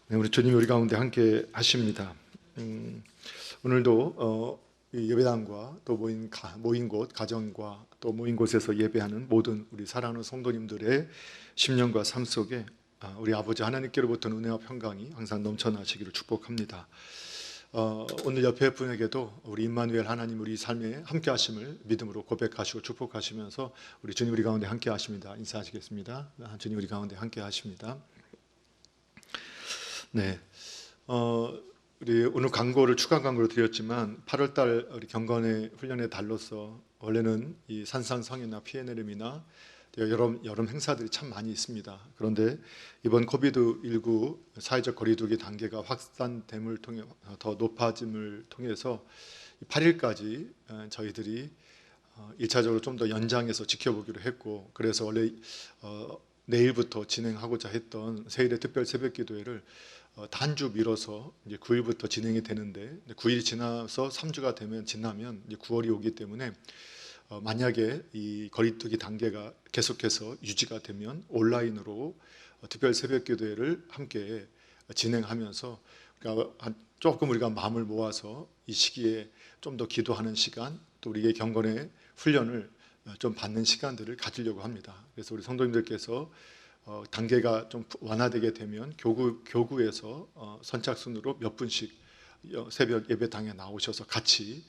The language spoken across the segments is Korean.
네, 우리 주님 우리 가운데 함께 하십니다. 오늘도 이 예배당과 또 모인 곳, 가정과 또 모인 곳에서 예배하는 모든 우리 사랑하는 성도님들의 심령과 삶 속에 우리 아버지 하나님께로부터 은혜와 평강이 항상 넘쳐나시기를 축복합니다. 오늘 옆에 분에게도 우리 임마누엘 하나님 우리 삶에 함께 하심을 믿음으로 고백하시고 축복하시면서 우리 주님 우리 가운데 함께 하십니다. 인사하시겠습니다. 주님 우리 가운데 함께 하십니다. 네, 우리 오늘 추가 광고를 드렸지만 8월달 우리 경건의 훈련의 달로서 원래는 이 산상성회나 피해내림이나 여름 행사들이 참 많이 있습니다. 그런데 이번 코비드19 사회적 거리두기 단계가 확산됨을 통해 더 높아짐을 통해서 8일까지 저희들이 1차적으로 좀 더 연장해서 지켜보기로 했고, 그래서 원래 내일부터 진행하고자 했던 세일의 특별 새벽기도회를 단주 미뤄서 이제 9일부터 진행이 되는데, 9일이 지나서 3주가 지나면 이제 9월이 오기 때문에 만약에 이 거리두기 단계가 계속해서 유지가 되면 온라인으로 특별 새벽기도회를 함께 진행하면서, 그러니까 조금 우리가 마음을 모아서 이 시기에 좀 더 기도하는 시간, 또 우리의 경건의 훈련을 좀 받는 시간들을 가지려고 합니다. 그래서 우리 성도님들께서 단계가 좀 완화되게 되면 교구에서 선착순으로 몇 분씩 새벽 예배당에 나오셔서 같이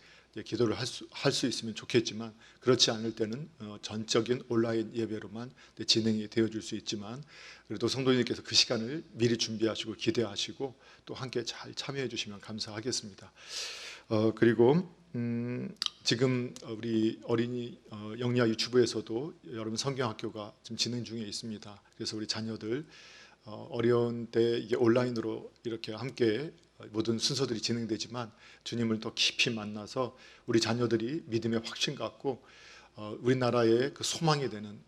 기도를 할 수 있으면 좋겠지만, 그렇지 않을 때는 전적인 온라인 예배로만 진행이 되어질 수 있지만, 그래도 성도님께서 그 시간을 미리 준비하시고 기대하시고 또 함께 잘 참여해 주시면 감사하겠습니다. 그리고 지금 우리 어린이 영리아 유치부에서도 여러분 성경학교가 지금 진행 중에 있습니다. 그래서 우리 자녀들 어려운 때 이게 온라인으로 이렇게 함께 모든 순서들이 진행되지만 주님을 더 깊이 만나서 우리 자녀들이 믿음의 확신 갖고 우리나라의 그 소망이 되는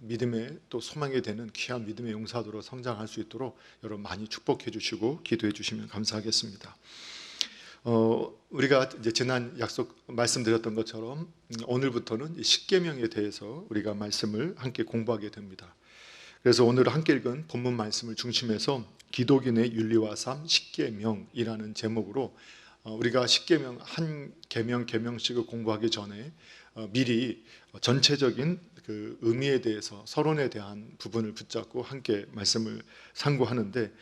소망이 되는 귀한 믿음의 용사도로 성장할 수 있도록 여러분 많이 축복해 주시고 기도해 주시면 감사하겠습니다. 우리가 이제 지난 말씀드렸던 것처럼 오늘부터는 십계명에 대해서 우리가 말씀을 함께 공부하게 됩니다. 그래서 오늘 함께 읽은 본문 말씀을 중심해서 기독인의 윤리와 삶 십계명이라는 제목으로 우리가 십계명 한 계명씩을 공부하기 전에 미리 전체적인 그 의미에 대해서, 서론에 대한 부분을 붙잡고 함께 말씀을 상고하는데,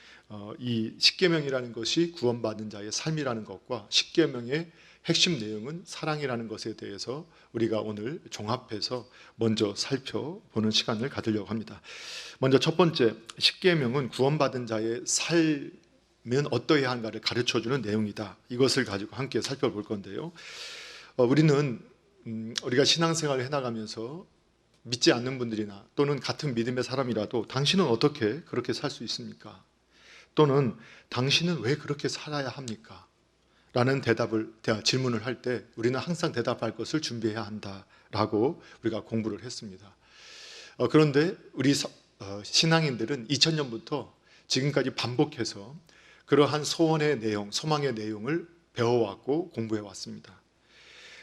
이 십계명이라는 것이 구원받은 자의 삶이라는 것과 십계명의 핵심 내용은 사랑이라는 것에 대해서 우리가 오늘 종합해서 먼저 살펴보는 시간을 가지려고 합니다. 먼저 첫 번째, 십계명은 구원받은 자의 삶은 어떠해야 하는가를 가르쳐주는 내용이다. 이것을 가지고 함께 살펴볼 건데요. 우리가 신앙생활을 해나가면서 믿지 않는 분들이나 또는 같은 믿음의 사람이라도 당신은 어떻게 그렇게 살 수 있습니까? 또는 당신은 왜 그렇게 살아야 합니까? 라는 질문을 할 때 우리는 항상 대답할 것을 준비해야 한다라고 우리가 공부를 했습니다. 그런데 우리 신앙인들은 2000년부터 지금까지 반복해서 그러한 소원의 내용, 소망의 내용을 배워왔고 공부해왔습니다.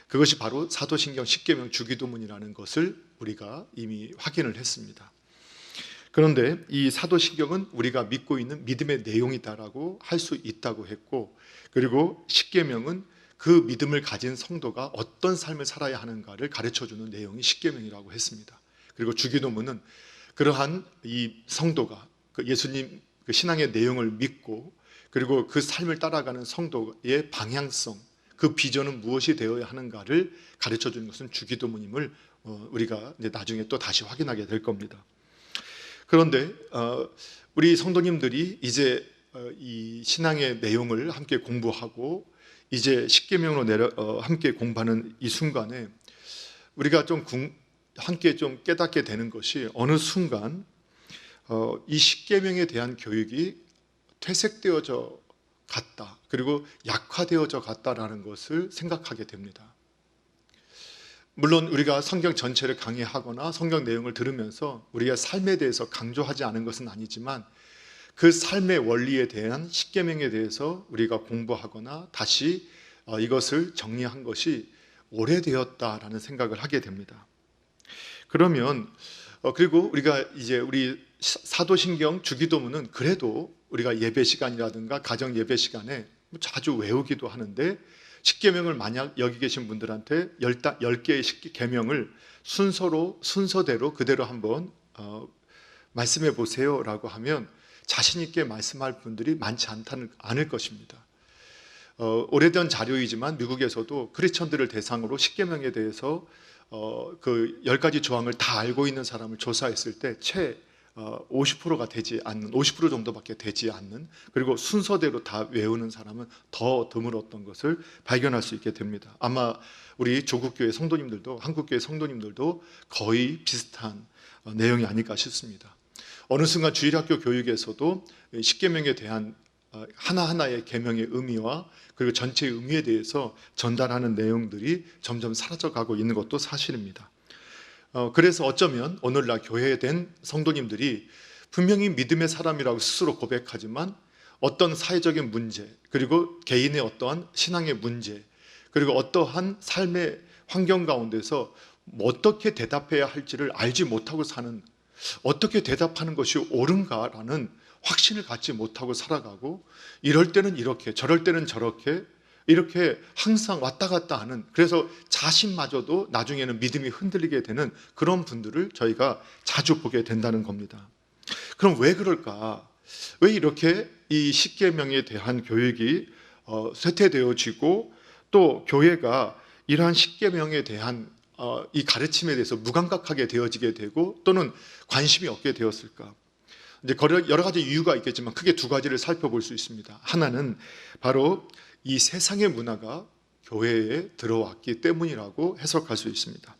그것이 바로 사도신경 십계명 주기도문이라는 것을 우리가 이미 확인을 했습니다. 그런데 이 사도신경은 우리가 믿고 있는 믿음의 내용이다라고 할 수 있다고 했고, 그리고 십계명은 그 믿음을 가진 성도가 어떤 삶을 살아야 하는가를 가르쳐주는 내용이 십계명이라고 했습니다. 그리고 주기도문은 그러한 이 성도가 예수님 그 신앙의 내용을 믿고 그리고 그 삶을 따라가는 성도의 방향성, 그 비전은 무엇이 되어야 하는가를 가르쳐주는 것은 주기도문임을 우리가 이제 나중에 또 다시 확인하게 될 겁니다. 그런데 우리 성도님들이 이제 이 신앙의 내용을 함께 공부하고 이제 십계명으로 함께 공부하는 이 순간에 우리가 함께 좀 깨닫게 되는 것이, 어느 순간 이 십계명에 대한 교육이 퇴색되어져 갔다, 그리고 약화되어져 갔다라는 것을 생각하게 됩니다. 물론 우리가 성경 전체를 강의하거나 성경 내용을 들으면서 우리의 삶에 대해서 강조하지 않은 것은 아니지만, 그 삶의 원리에 대한 십계명에 대해서 우리가 공부하거나 다시 이것을 정리한 것이 오래되었다라는 생각을 하게 됩니다. 그러면 그리고 우리가 이제 우리 사도신경 주기도문은 그래도 우리가 예배 시간이라든가 가정 예배 시간에 자주 외우기도 하는데, 십계명을 만약 여기 계신 분들한테 10개의 계명을 순서대로 그대로 한번 말씀해 보세요 라고 하면 자신 있게 말씀할 분들이 많지 않을 것입니다. 오래된 자료이지만 미국에서도 크리스천들을 대상으로 십계명에 대해서 그 10가지 조항을 다 알고 있는 사람을 조사했을 때 채 50%가 되지 않는, 50% 정도밖에 되지 않는, 그리고 순서대로 다 외우는 사람은 더 드물었던 것을 발견할 수 있게 됩니다. 아마 우리 조국교회 성도님들도, 한국교회 성도님들도 거의 비슷한 내용이 아닐까 싶습니다. 어느 순간 주일학교 교육에서도 십계명에 대한 하나하나의 계명의 의미와 그리고 전체의 의미에 대해서 전달하는 내용들이 점점 사라져가고 있는 것도 사실입니다. 그래서 어쩌면 오늘날 교회된 성도님들이 분명히 믿음의 사람이라고 스스로 고백하지만 어떤 사회적인 문제, 그리고 개인의 어떠한 신앙의 문제, 그리고 어떠한 삶의 환경 가운데서 어떻게 대답해야 할지를 알지 못하고 사는, 어떻게 대답하는 것이 옳은가라는 확신을 갖지 못하고 살아가고, 이럴 때는 이렇게, 저럴 때는 저렇게, 이렇게 항상 왔다 갔다 하는, 그래서 자신마저도 나중에는 믿음이 흔들리게 되는 그런 분들을 저희가 자주 보게 된다는 겁니다. 그럼 왜 그럴까? 왜 이렇게 이 십계명에 대한 교육이 쇠퇴되어지고, 또 교회가 이러한 십계명에 대한 이 가르침에 대해서 무감각하게 되어지게 되고 또는 관심이 없게 되었을까? 이제 여러 가지 이유가 있겠지만 크게 두 가지를 살펴볼 수 있습니다. 하나는 바로 이 세상의 문화가 교회에 들어왔기 때문이라고 해석할 수 있습니다.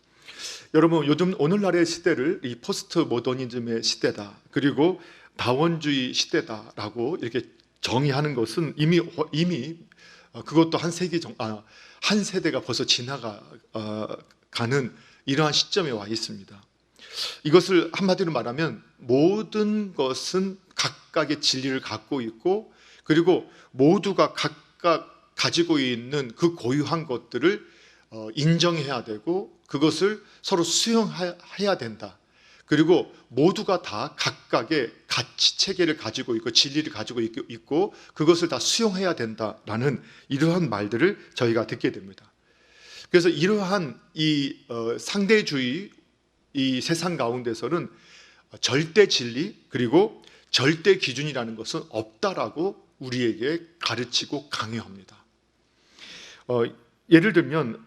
여러분, 요즘 오늘날의 시대를 이 포스트 모더니즘의 시대다, 그리고 다원주의 시대다라고 이렇게 정의하는 것은 이미 그것도 한 세대가 벌써 지나가는 이러한 시점에 와 있습니다. 이것을 한마디로 말하면 모든 것은 각각의 진리를 갖고 있고, 그리고 모두가 각각 가지고 있는 그 고유한 것들을 인정해야 되고 그것을 서로 수용해야 된다. 그리고 모두가 다 각각의 가치 체계를 가지고 있고 진리를 가지고 있고 그것을 다 수용해야 된다라는 이러한 말들을 저희가 듣게 됩니다. 그래서 이러한 이 상대주의 이 세상 가운데서는 절대 진리 그리고 절대 기준이라는 것은 없다라고 우리에게 가르치고 강요합니다. 예를 들면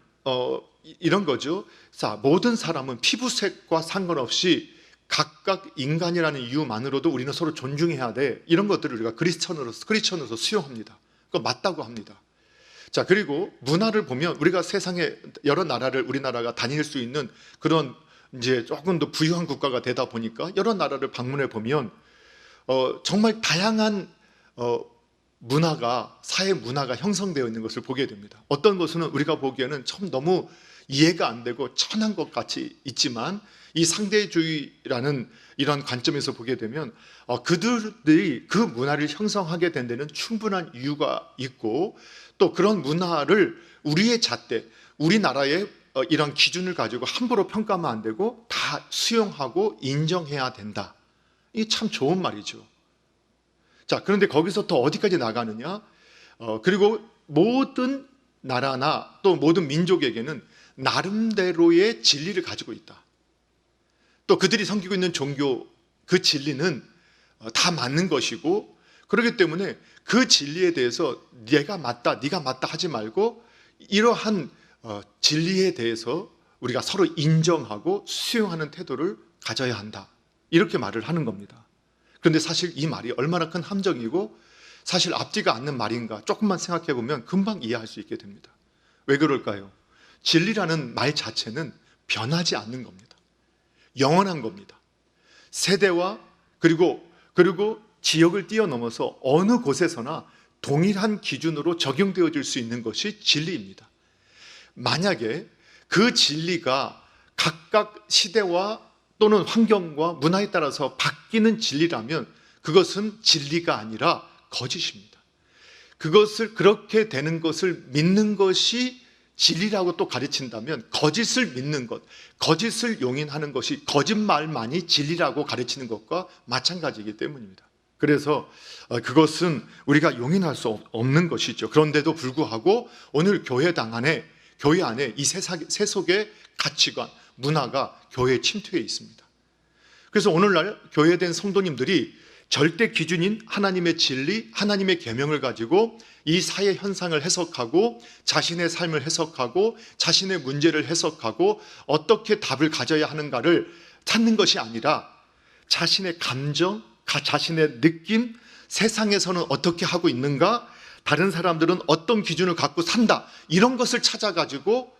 이런 거죠. 자, 모든 사람은 피부색과 상관없이 각각 인간이라는 이유만으로도 우리는 서로 존중해야 돼. 이런 것들을 우리가 크리스천으로서 수용합니다. 그거 맞다고 합니다. 자, 그리고 문화를 보면 우리가 세상에 여러 나라를 우리나라가 다닐 수 있는 그런 이제 조금 더 부유한 국가가 되다 보니까 여러 나라를 방문해 보면 정말 다양한 문화가, 사회 문화가 형성되어 있는 것을 보게 됩니다. 어떤 것은 우리가 보기에는 참 너무 이해가 안 되고 천한 것 같이 있지만 이 상대주의라는 이런 관점에서 보게 되면 그들이 그 문화를 형성하게 된 데는 충분한 이유가 있고, 또 그런 문화를 우리의 잣대, 우리나라의 이런 기준을 가지고 함부로 평가하면 안 되고 다 수용하고 인정해야 된다. 이게 참 좋은 말이죠. 자, 그런데 거기서 더 어디까지 나가느냐? 그리고 모든 나라나 또 모든 민족에게는 나름대로의 진리를 가지고 있다. 또 그들이 섬기고 있는 종교, 그 진리는 다 맞는 것이고, 그렇기 때문에 그 진리에 대해서 내가 맞다, 네가 맞다 하지 말고 이러한 진리에 대해서 우리가 서로 인정하고 수용하는 태도를 가져야 한다. 이렇게 말을 하는 겁니다. 그런데 사실 이 말이 얼마나 큰 함정이고 사실 앞뒤가 않는 말인가 조금만 생각해 보면 금방 이해할 수 있게 됩니다. 왜 그럴까요? 진리라는 말 자체는 변하지 않는 겁니다. 영원한 겁니다. 세대와 그리고 지역을 뛰어넘어서 어느 곳에서나 동일한 기준으로 적용되어질 수 있는 것이 진리입니다. 만약에 그 진리가 각각 시대와 또는 환경과 문화에 따라서 바뀌는 진리라면 그것은 진리가 아니라 거짓입니다. 그것을 그렇게 되는 것을 믿는 것이 진리라고 또 가르친다면 거짓을 믿는 것, 거짓을 용인하는 것이 거짓말만이 진리라고 가르치는 것과 마찬가지이기 때문입니다. 그래서 그것은 우리가 용인할 수 없는 것이죠. 그런데도 불구하고 오늘 교회 안에 이 세속의 가치관, 문화가 교회에 침투해 있습니다. 그래서 오늘날 교회된 성도님들이 절대 기준인 하나님의 진리, 하나님의 계명을 가지고 이 사회 현상을 해석하고 자신의 삶을 해석하고 자신의 문제를 해석하고 어떻게 답을 가져야 하는가를 찾는 것이 아니라 자신의 감정, 자신의 느낌, 세상에서는 어떻게 하고 있는가, 다른 사람들은 어떤 기준을 갖고 산다, 이런 것을 찾아가지고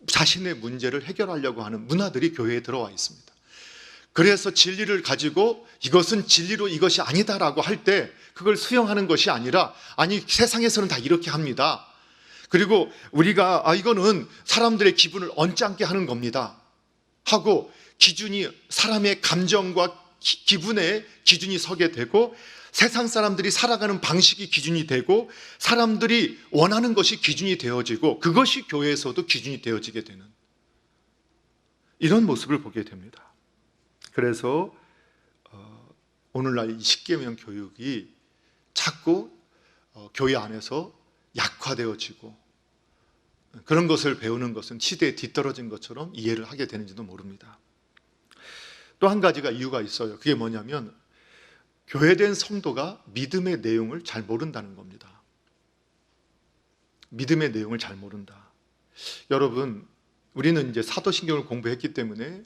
자신의 문제를 해결하려고 하는 문화들이 교회에 들어와 있습니다. 그래서 진리를 가지고 이것은 진리로 이것이 아니다라고 할 때 그걸 수용하는 것이 아니라, 아니 세상에서는 다 이렇게 합니다. 그리고 우리가 이거는 사람들의 기분을 언짢게 하는 겁니다 하고 기준이, 사람의 감정과 기분에 기준이 서게 되고, 세상 사람들이 살아가는 방식이 기준이 되고, 사람들이 원하는 것이 기준이 되어지고, 그것이 교회에서도 기준이 되어지게 되는 이런 모습을 보게 됩니다. 그래서 오늘날 이 십계명 교육이 자꾸 교회 안에서 약화되어지고, 그런 것을 배우는 것은 시대에 뒤떨어진 것처럼 이해를 하게 되는지도 모릅니다. 또 한 가지가 이유가 있어요. 그게 뭐냐면 교회된 성도가 믿음의 내용을 잘 모른다는 겁니다. 믿음의 내용을 잘 모른다. 여러분, 우리는 이제 사도신경을 공부했기 때문에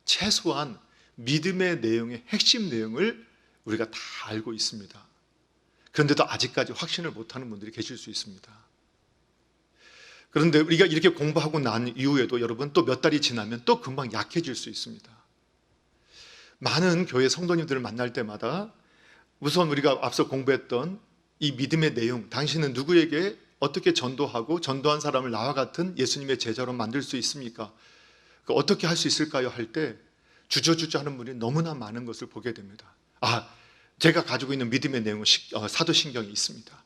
최소한 믿음의 내용의 핵심 내용을 우리가 다 알고 있습니다. 그런데도 아직까지 확신을 못하는 분들이 계실 수 있습니다. 그런데 우리가 이렇게 공부하고 난 이후에도 여러분 또 몇 달이 지나면 또 금방 약해질 수 있습니다. 많은 교회 성도님들을 만날 때마다 우선 우리가 앞서 공부했던 이 믿음의 내용, 당신은 누구에게 어떻게 전도하고 전도한 사람을 나와 같은 예수님의 제자로 만들 수 있습니까? 어떻게 할 수 있을까요? 할 때 주저주저 하는 분이 너무나 많은 것을 보게 됩니다. 제가 가지고 있는 믿음의 내용은 사도신경에 있습니다.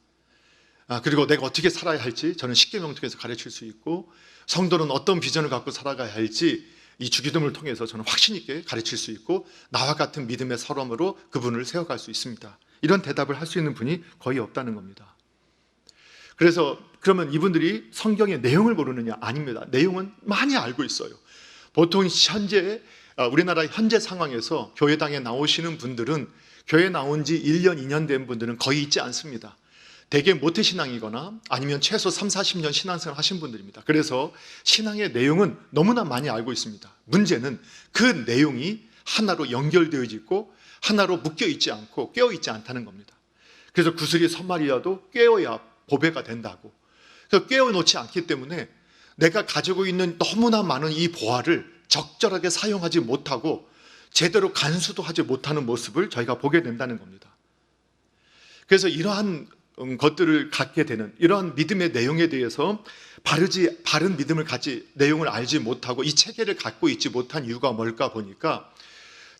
그리고 내가 어떻게 살아야 할지 저는 십계명을 통해서 가르칠 수 있고, 성도는 어떤 비전을 갖고 살아가야 할지 이 주기도문을 통해서 저는 확신 있게 가르칠 수 있고, 나와 같은 믿음의 사람으로 그분을 세워갈 수 있습니다. 이런 대답을 할 수 있는 분이 거의 없다는 겁니다. 그래서 그러면 이분들이 성경의 내용을 모르느냐? 아닙니다. 내용은 많이 알고 있어요. 보통 현재 우리나라 현재 상황에서 교회당에 나오시는 분들은, 교회 나온 지 1년, 2년 된 분들은 거의 있지 않습니다. 대개 모태신앙이거나 아니면 최소 3, 40년 신앙생활 하신 분들입니다. 그래서 신앙의 내용은 너무나 많이 알고 있습니다. 문제는 그 내용이 하나로 연결되어 있고 하나로 묶여 있지 않고 깨어 있지 않다는 겁니다. 그래서 구슬이 선말이라도 깨어야 보배가 된다고. 그래서 깨어 놓지 않기 때문에 내가 가지고 있는 너무나 많은 이 보화를 적절하게 사용하지 못하고 제대로 간수도 하지 못하는 모습을 저희가 보게 된다는 겁니다. 그래서 이러한 것들을 갖게 되는, 이러한 믿음의 내용에 대해서 바른 믿음을 내용을 알지 못하고 이 체계를 갖고 있지 못한 이유가 뭘까 보니까,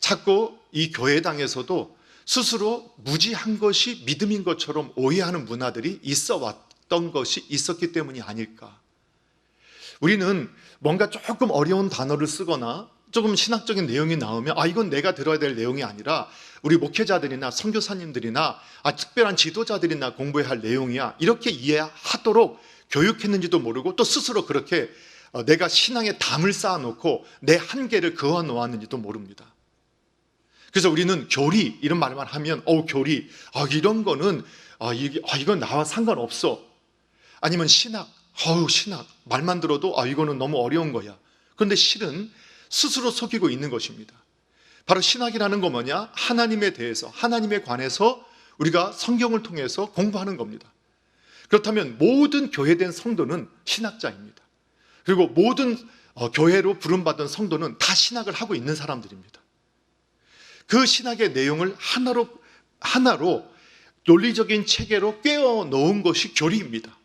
자꾸 이 교회당에서도 스스로 무지한 것이 믿음인 것처럼 오해하는 문화들이 있어 왔던 것이 있었기 때문이 아닐까. 우리는 뭔가 조금 어려운 단어를 쓰거나 조금 신학적인 내용이 나오면 이건 내가 들어야 될 내용이 아니라 우리 목회자들이나 선교사님들이나 특별한 지도자들이나 공부해야 할 내용이야, 이렇게 이해하도록 교육했는지도 모르고, 또 스스로 그렇게 내가 신앙에 담을 쌓아놓고 내 한계를 그어 놓았는지도 모릅니다. 그래서 우리는 교리 이런 말만 하면 교리 이런 거는 이건 나와 상관없어. 아니면 신학 신학 말만 들어도 이거는 너무 어려운 거야. 그런데 실은 스스로 속이고 있는 것입니다. 바로 신학이라는 거 뭐냐? 하나님에 대해서, 하나님에 관해서 우리가 성경을 통해서 공부하는 겁니다. 그렇다면 모든 교회된 성도는 신학자입니다. 그리고 모든 교회로 부름받은 성도는 다 신학을 하고 있는 사람들입니다. 그 신학의 내용을 하나로 논리적인 체계로 꿰어 놓은 것이 교리입니다.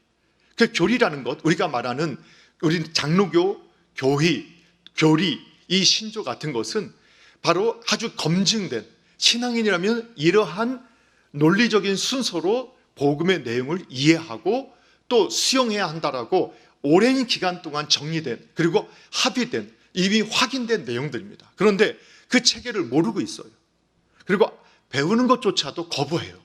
그 교리라는 것, 우리가 말하는 우리 장로교, 교리, 이 신조 같은 것은 바로 아주 검증된, 신앙인이라면 이러한 논리적인 순서로 복음의 내용을 이해하고 또 수용해야 한다라고 오랜 기간 동안 정리된, 그리고 합의된, 이미 확인된 내용들입니다. 그런데 그 체계를 모르고 있어요. 그리고 배우는 것조차도 거부해요.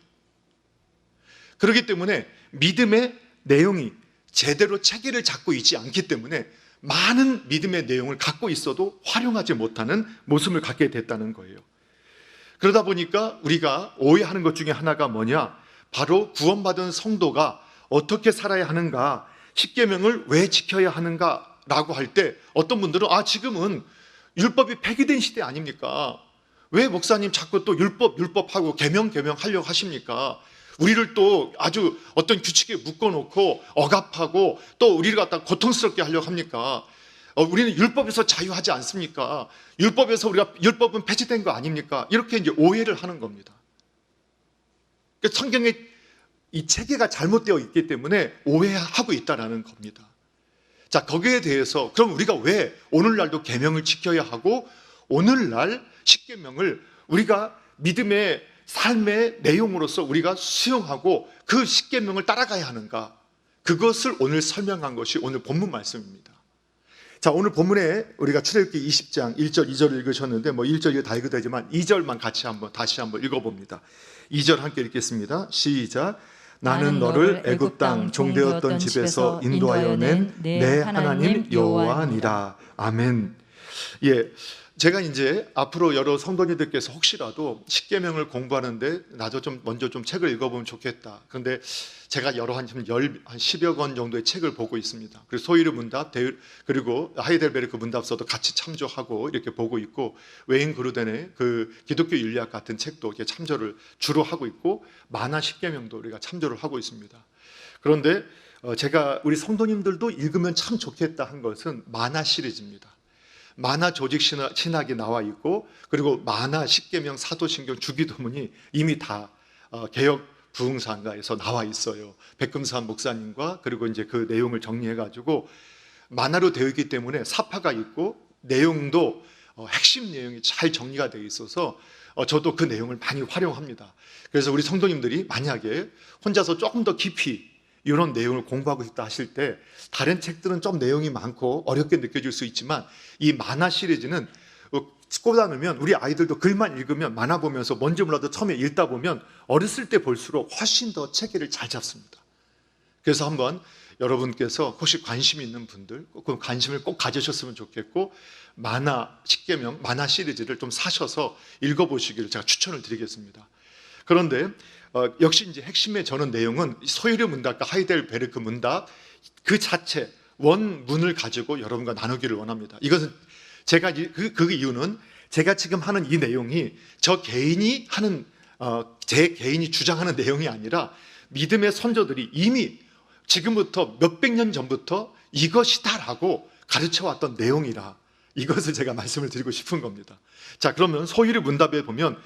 그렇기 때문에 믿음의 내용이 제대로 체계를 잡고 있지 않기 때문에 많은 믿음의 내용을 갖고 있어도 활용하지 못하는 모습을 갖게 됐다는 거예요. 그러다 보니까 우리가 오해하는 것 중에 하나가 뭐냐? 바로 구원받은 성도가 어떻게 살아야 하는가, 십계명을 왜 지켜야 하는가라고 할 때 어떤 분들은 지금은 율법이 폐기된 시대 아닙니까? 왜 목사님 자꾸 또 율법하고 계명 하려고 하십니까? 우리를 또 아주 어떤 규칙에 묶어놓고 억압하고 또 우리를 갖다 고통스럽게 하려고 합니까? 우리는 율법에서 자유하지 않습니까? 율법은 폐지된 거 아닙니까? 이렇게 이제 오해를 하는 겁니다. 그러니까 성경에 이 체계가 잘못되어 있기 때문에 오해하고 있다는 겁니다. 자, 거기에 대해서 그럼 우리가 왜 오늘날도 계명을 지켜야 하고 오늘날 십계명을 우리가 믿음의 삶의 내용으로서 우리가 수용하고 그 십계명을 따라가야 하는가? 그것을 오늘 설명한 것이 오늘 본문 말씀입니다. 자, 오늘 본문에 우리가 출애굽기 20장 1절 2절 읽으셨는데 1절 다 읽어도 되지만 2절만 다시 한번 읽어봅니다. 2절 함께 읽겠습니다. 시작. 나는 너를 애굽 땅 종되었던 집에서 인도하여 낸 내 하나님 여호와니라. 아멘. 예. 제가 이제 앞으로 여러 성도님들께서 혹시라도 십계명을 공부하는데 나도 먼저 책을 읽어보면 좋겠다. 그런데 제가 여러 한 10여 권 정도의 책을 보고 있습니다. 그리고 소이르 문답, 그리고 하이델베르크 문답서도 같이 참조하고 이렇게 보고 있고, 웨인 그루덴의 그 기독교 윤리학 같은 책도 이렇게 참조를 주로 하고 있고, 만화 십계명도 우리가 참조를 하고 있습니다. 그런데 제가 우리 성도님들도 읽으면 참 좋겠다 한 것은 만화 시리즈입니다. 만화 조직 신학이 나와 있고, 그리고 만화 십계명 사도신경 주기도문이 이미 다 개역 부흥사인가에서 나와 있어요. 백금산 목사님과 그리고 이제 그 내용을 정리해가지고 만화로 되어 있기 때문에 사파가 있고 내용도 핵심 내용이 잘 정리가 되어 있어서 저도 그 내용을 많이 활용합니다. 그래서 우리 성도님들이 만약에 혼자서 조금 더 깊이 이런 내용을 공부하고 싶다 하실 때 다른 책들은 좀 내용이 많고 어렵게 느껴질 수 있지만 이 만화 시리즈는 꽂아놓으면 우리 아이들도 글만 읽으면 만화 보면서 뭔지 몰라도 처음에 읽다 보면 어렸을 때 볼수록 훨씬 더 체계를 잘 잡습니다. 그래서 한번 여러분께서 혹시 관심 있는 분들 그 관심을 꼭 가지셨으면 좋겠고 만화 십계명 만화 시리즈를 좀 사셔서 읽어보시기를 제가 추천을 드리겠습니다. 그런데 역시 이제 핵심의 저는 내용은 소이르 문답과 하이델베르크 문답 그 자체 원문을 가지고 여러분과 나누기를 원합니다. 이것은 제가 그 이유는 제가 지금 하는 이 내용이 저 개인이 하는 제 개인이 주장하는 내용이 아니라 믿음의 선조들이 이미 지금부터 몇백 년 전부터 이것이다라고 가르쳐왔던 내용이라 이것을 제가 말씀을 드리고 싶은 겁니다. 자, 그러면 소이르 문답에 보면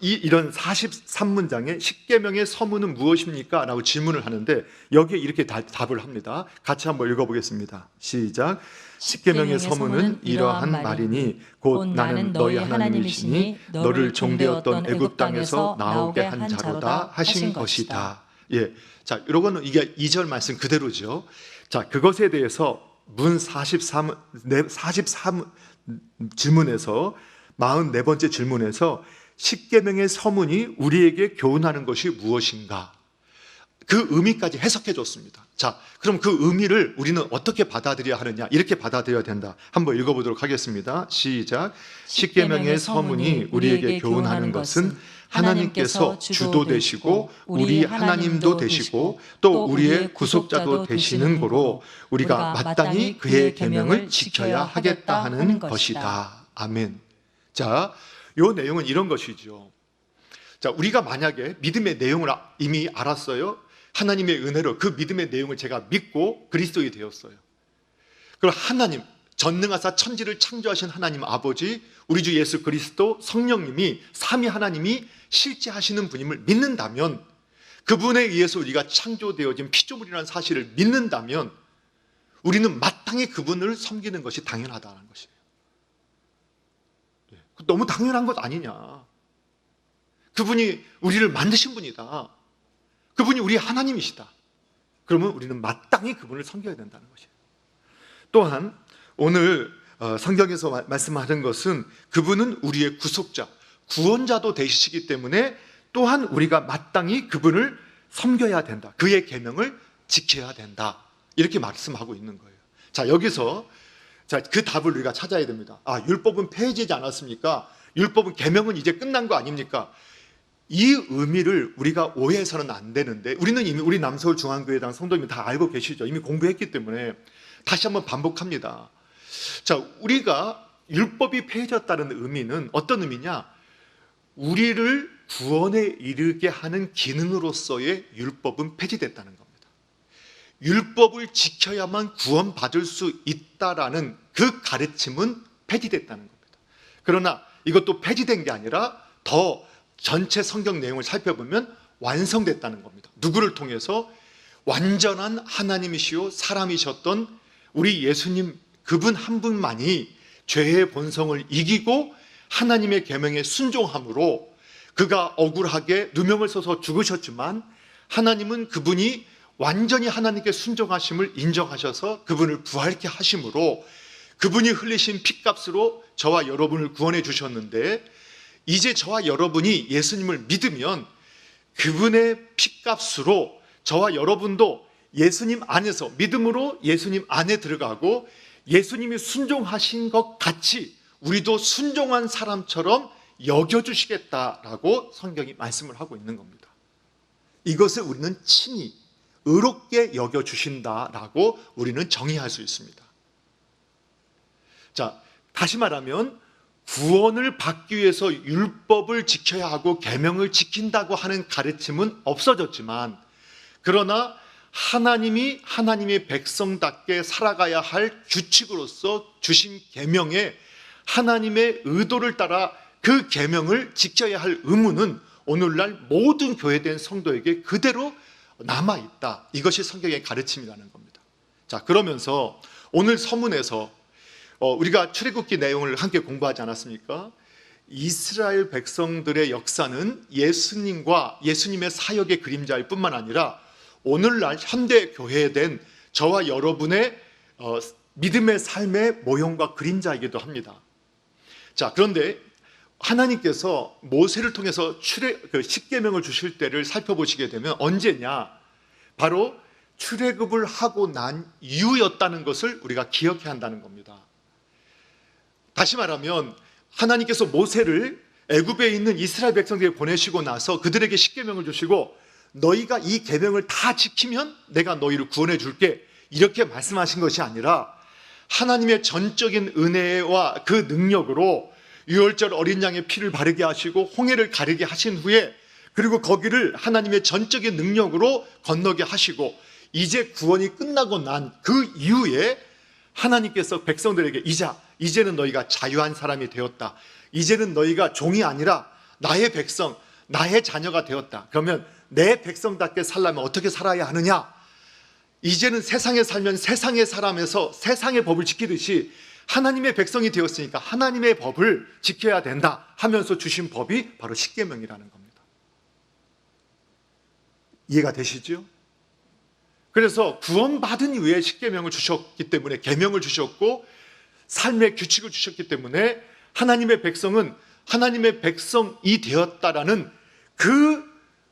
이런 43문장에 십계명의 서문은 무엇입니까? 라고 질문을 하는데 여기에 이렇게 답을 합니다. 같이 한번 읽어보겠습니다. 시작. 십계명의 서문은 이러한 말이니 곧 나는 너희 하나님이시니 너를 종되었던 애굽 땅에서 나오게 한 자로다 하신 것이다. 예, 자, 이거는 이게 2절 말씀 그대로죠. 자, 그것에 대해서 문 43 질문에서 44번째 질문에서 십계명의 서문이 우리에게 교훈하는 것이 무엇인가? 그 의미까지 해석해 줬습니다. 자, 그럼 그 의미를 우리는 어떻게 받아들여야 하느냐? 이렇게 받아들여야 된다. 한번 읽어보도록 하겠습니다. 시작. 십계명의 서문이 우리에게 교훈하는 것은 하나님께서 주도 되시고 우리 하나님도 되시고 또 우리의 구속자도 되시는 고로 우리가 마땅히 그의 계명을 지켜야 하겠다 하는 것이다. 아멘. 자, 이 내용은 이런 것이죠. 자, 우리가 만약에 믿음의 내용을 이미 알았어요. 하나님의 은혜로 그 믿음의 내용을 제가 믿고 그리스도인이 되었어요. 그럼 하나님, 전능하사 천지를 창조하신 하나님 아버지, 우리 주 예수 그리스도 성령님이 삼위 하나님이 실제하시는 분임을 믿는다면, 그분에 의해서 우리가 창조되어진 피조물이라는 사실을 믿는다면 우리는 마땅히 그분을 섬기는 것이 당연하다는 것이에요. 너무 당연한 것 아니냐. 그분이 우리를 만드신 분이다. 그분이 우리 하나님이시다. 그러면 우리는 마땅히 그분을 섬겨야 된다는 것이에요. 또한 오늘 성경에서 말씀하는 것은 그분은 우리의 구속자, 구원자도 되시기 때문에 또한 우리가 마땅히 그분을 섬겨야 된다. 그의 계명을 지켜야 된다. 이렇게 말씀하고 있는 거예요. 자, 여기서 그 답을 우리가 찾아야 됩니다. 율법은 폐지되지 않았습니까? 율법은 계명은 이제 끝난 거 아닙니까? 이 의미를 우리가 오해해서는 안 되는데, 우리는 이미 우리 남서울 중앙교회당 성도님이 다 알고 계시죠. 이미 공부했기 때문에 다시 한번 반복합니다. 자, 우리가 율법이 폐해졌다는 의미는 어떤 의미냐? 우리를 구원에 이르게 하는 기능으로서의 율법은 폐지됐다는 겁니다. 율법을 지켜야만 구원받을 수 있다라는 그 가르침은 폐지됐다는 겁니다. 그러나 이것도 폐지된 게 아니라 더 전체 성경 내용을 살펴보면 완성됐다는 겁니다. 누구를 통해서? 완전한 하나님이시요 사람이셨던 우리 예수님, 그분 한 분만이 죄의 본성을 이기고 하나님의 계명에 순종함으로, 그가 억울하게 누명을 써서 죽으셨지만 하나님은 그분이 완전히 하나님께 순종하심을 인정하셔서 그분을 부활케 하심으로 그분이 흘리신 피값으로 저와 여러분을 구원해 주셨는데, 이제 저와 여러분이 예수님을 믿으면 그분의 피값으로 저와 여러분도 예수님 안에서 믿음으로 예수님 안에 들어가고, 예수님이 순종하신 것 같이 우리도 순종한 사람처럼 여겨주시겠다라고 성경이 말씀을 하고 있는 겁니다. 이것을 우리는 친히 의롭게 여겨주신다라고 우리는 정의할 수 있습니다. 자, 다시 말하면 구원을 받기 위해서 율법을 지켜야 하고 계명을 지킨다고 하는 가르침은 없어졌지만, 그러나 하나님이 하나님의 백성답게 살아가야 할 규칙으로서 주신 계명에 하나님의 의도를 따라 그 계명을 지켜야 할 의무는 오늘날 모든 교회된 성도에게 그대로 남아있다. 이것이 성경의 가르침이라는 겁니다. 자, 그러면서 오늘 서문에서 우리가 출애굽기 내용을 함께 공부하지 않았습니까? 이스라엘 백성들의 역사는 예수님과 예수님의 사역의 그림자일 뿐만 아니라 오늘날 현대 교회된 저와 여러분의 믿음의 삶의 모형과 그림자이기도 합니다. 자, 그런데 하나님께서 모세를 통해서 십계명을 주실 때를 살펴보시게 되면 언제냐? 바로 출애굽을 하고 난 이후였다는 것을 우리가 기억해야 한다는 겁니다. 다시 말하면 하나님께서 모세를 애굽에 있는 이스라엘 백성들에게 보내시고 나서 그들에게 십계명을 주시고, 너희가 이 계명을 다 지키면 내가 너희를 구원해 줄게, 이렇게 말씀하신 것이 아니라 하나님의 전적인 은혜와 그 능력으로 유월절 어린 양의 피를 바르게 하시고 홍해를 가르게 하신 후에, 그리고 거기를 하나님의 전적인 능력으로 건너게 하시고, 이제 구원이 끝나고 난 그 이후에 하나님께서 백성들에게 이제는 너희가 자유한 사람이 되었다. 이제는 너희가 종이 아니라 나의 백성, 나의 자녀가 되었다. 그러면 내 백성답게 살려면 어떻게 살아야 하느냐? 이제는 세상에 살면 세상의 사람에서 세상의 법을 지키듯이 하나님의 백성이 되었으니까 하나님의 법을 지켜야 된다 하면서 주신 법이 바로 십계명이라는 겁니다. 이해가 되시죠? 그래서 구원받은 이후에 십계명을 주셨기 때문에, 계명을 주셨고 삶의 규칙을 주셨기 때문에 하나님의 백성은 하나님의 백성이 되었다라는 그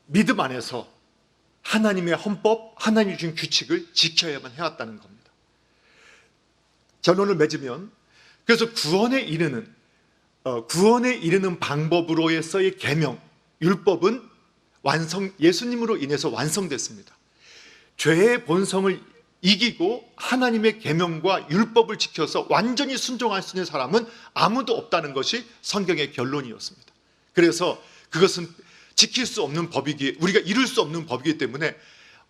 믿음 안에서 하나님의 헌법, 하나님이 주신 규칙을 지켜야만 해왔다는 겁니다. 결론을 맺으면, 그래서 구원에 이르는 방법으로서의 계명, 율법은 예수님으로 인해서 완성됐습니다. 죄의 본성을 이기고 하나님의 계명과 율법을 지켜서 완전히 순종할 수 있는 사람은 아무도 없다는 것이 성경의 결론이었습니다. 그래서 그것은 지킬 수 없는 법이기에, 우리가 이룰 수 없는 법이기 때문에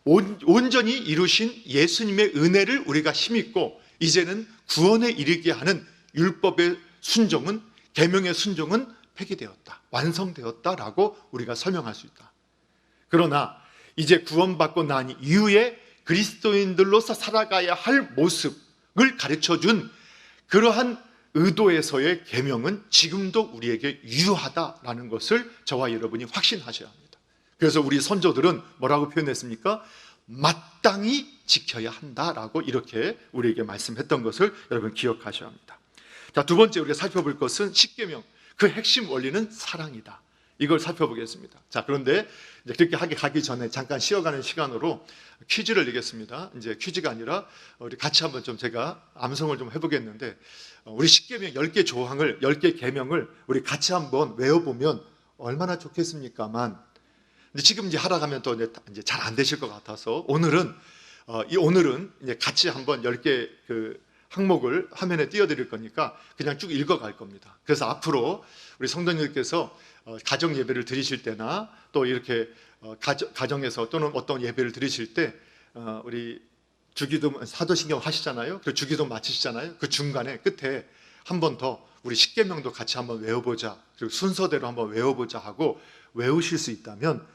온전히 이루신 예수님의 은혜를 우리가 힘입고, 이제는 구원에 이르게 하는 율법의 순종은, 계명의 순종은 폐기되었다, 완성되었다라고 우리가 설명할 수 있다. 그러나 이제 구원받고 난 이후에 그리스도인들로서 살아가야 할 모습을 가르쳐준 그러한 의도에서의 계명은 지금도 우리에게 유효하다라는 것을 저와 여러분이 확신하셔야 합니다. 그래서 우리 선조들은 뭐라고 표현했습니까? 마땅히 지켜야 한다라고 이렇게 우리에게 말씀했던 것을 여러분 기억하셔야 합니다. 자, 두 번째 우리가 살펴볼 것은 십계명, 그 핵심 원리는 사랑이다. 이걸 살펴보겠습니다. 자, 그런데 이제 그렇게 하게 가기 전에 잠깐 쉬어가는 시간으로 퀴즈를 내겠습니다. 이제 퀴즈가 아니라 우리 같이 한번 좀 제가 암송을 좀 해보겠는데, 우리 10계명 10개 조항을 10개 계명을 우리 같이 한번 외워보면 얼마나 좋겠습니까만, 근데 지금 이제 하다 가면 또 이제 잘 안 되실 것 같아서 오늘은 이제 같이 한번 10개 그 항목을 화면에 띄워드릴 거니까 그냥 쭉 읽어갈 겁니다. 그래서 앞으로 우리 성도님들께서 가정 예배를 드리실 때나 또 이렇게 가정에서 또는 어떤 예배를 드리실 때 우리 주기도 사도신경 하시잖아요. 그 주기도 마치시잖아요. 그 중간에 끝에 한 번 더 우리 10계명도 같이 한번 외워보자, 그리고 순서대로 한번 외워보자 하고 외우실 수 있다면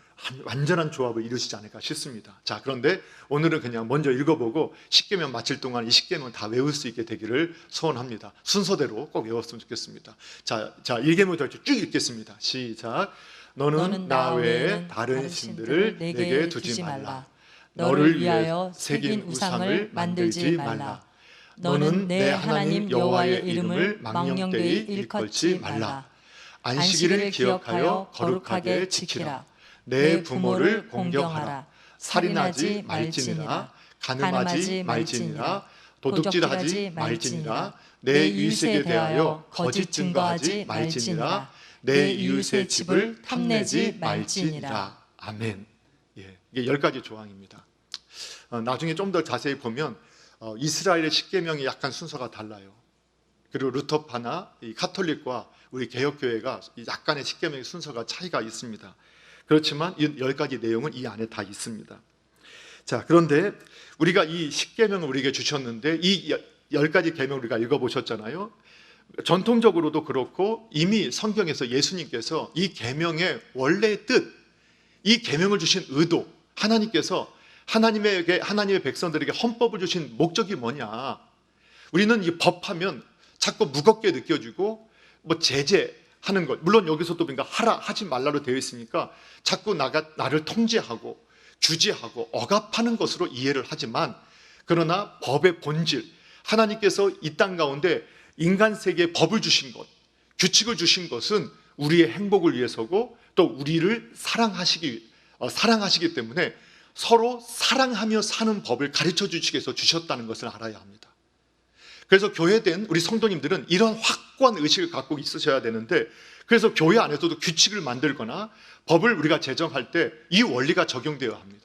완전한 조합을 이루시지 않을까 싶습니다. 자, 그런데 오늘은 그냥 먼저 읽어보고 10계명 마칠 동안 이 10계명 다 외울 수 있게 되기를 소원합니다. 순서대로 꼭 외웠으면 좋겠습니다. 자 1계명부터 쭉 읽겠습니다. 시작. 너는 나 외에 다른 신들을 내게 두지 말라. 너를 위하여 새긴 우상을 만들지 말라. 너는 내 하나님 여호와의 이름을 망령되이 일컬지 말라. 안식일을 기억하여 거룩하게 지키라. 내 부모를 공경하라. 살인하지 말지니라. 간음하지 말지니라. 도둑질하지 말지니라. 내 이웃에게 대하여 거짓 증거하지 말지니라. 내 이웃의 집을 탐내지 말지니라. 아멘. 예, 이게 10가지 조항입니다. 나중에 좀 더 자세히 보면 이스라엘의 10계명이 약간 순서가 달라요. 그리고 루터파나 이 카톨릭과 우리 개혁교회가 약간의 10계명의 순서가 차이가 있습니다. 그렇지만 이 10가지 내용은 이 안에 다 있습니다. 자, 그런데 우리가 이 10계명을 우리에게 주셨는데 이 10가지 계명을 우리가 읽어보셨잖아요. 전통적으로도 그렇고 이미 성경에서 예수님께서 이 계명의 원래의 뜻, 이 계명을 주신 의도, 하나님께서 하나님의 백성들에게 헌법을 주신 목적이 뭐냐? 우리는 이 법하면 자꾸 무겁게 느껴지고 뭐 제재하는 것, 물론 여기서도 그러니까 하라 하지 말라로 되어 있으니까 자꾸 나를 통제하고 규제하고 억압하는 것으로 이해를 하지만, 그러나 법의 본질, 하나님께서 이 땅 가운데 인간 세계에 법을 주신 것, 규칙을 주신 것은 우리의 행복을 위해서고 또 우리를 사랑하시기 때문에 서로 사랑하며 사는 법을 가르쳐 주시기 위해서 주셨다는 것을 알아야 합니다. 그래서 교회된 우리 성도님들은 이런 확고한 의식을 갖고 있으셔야 되는데, 그래서 교회 안에서도 규칙을 만들거나 법을 우리가 제정할 때 이 원리가 적용되어야 합니다.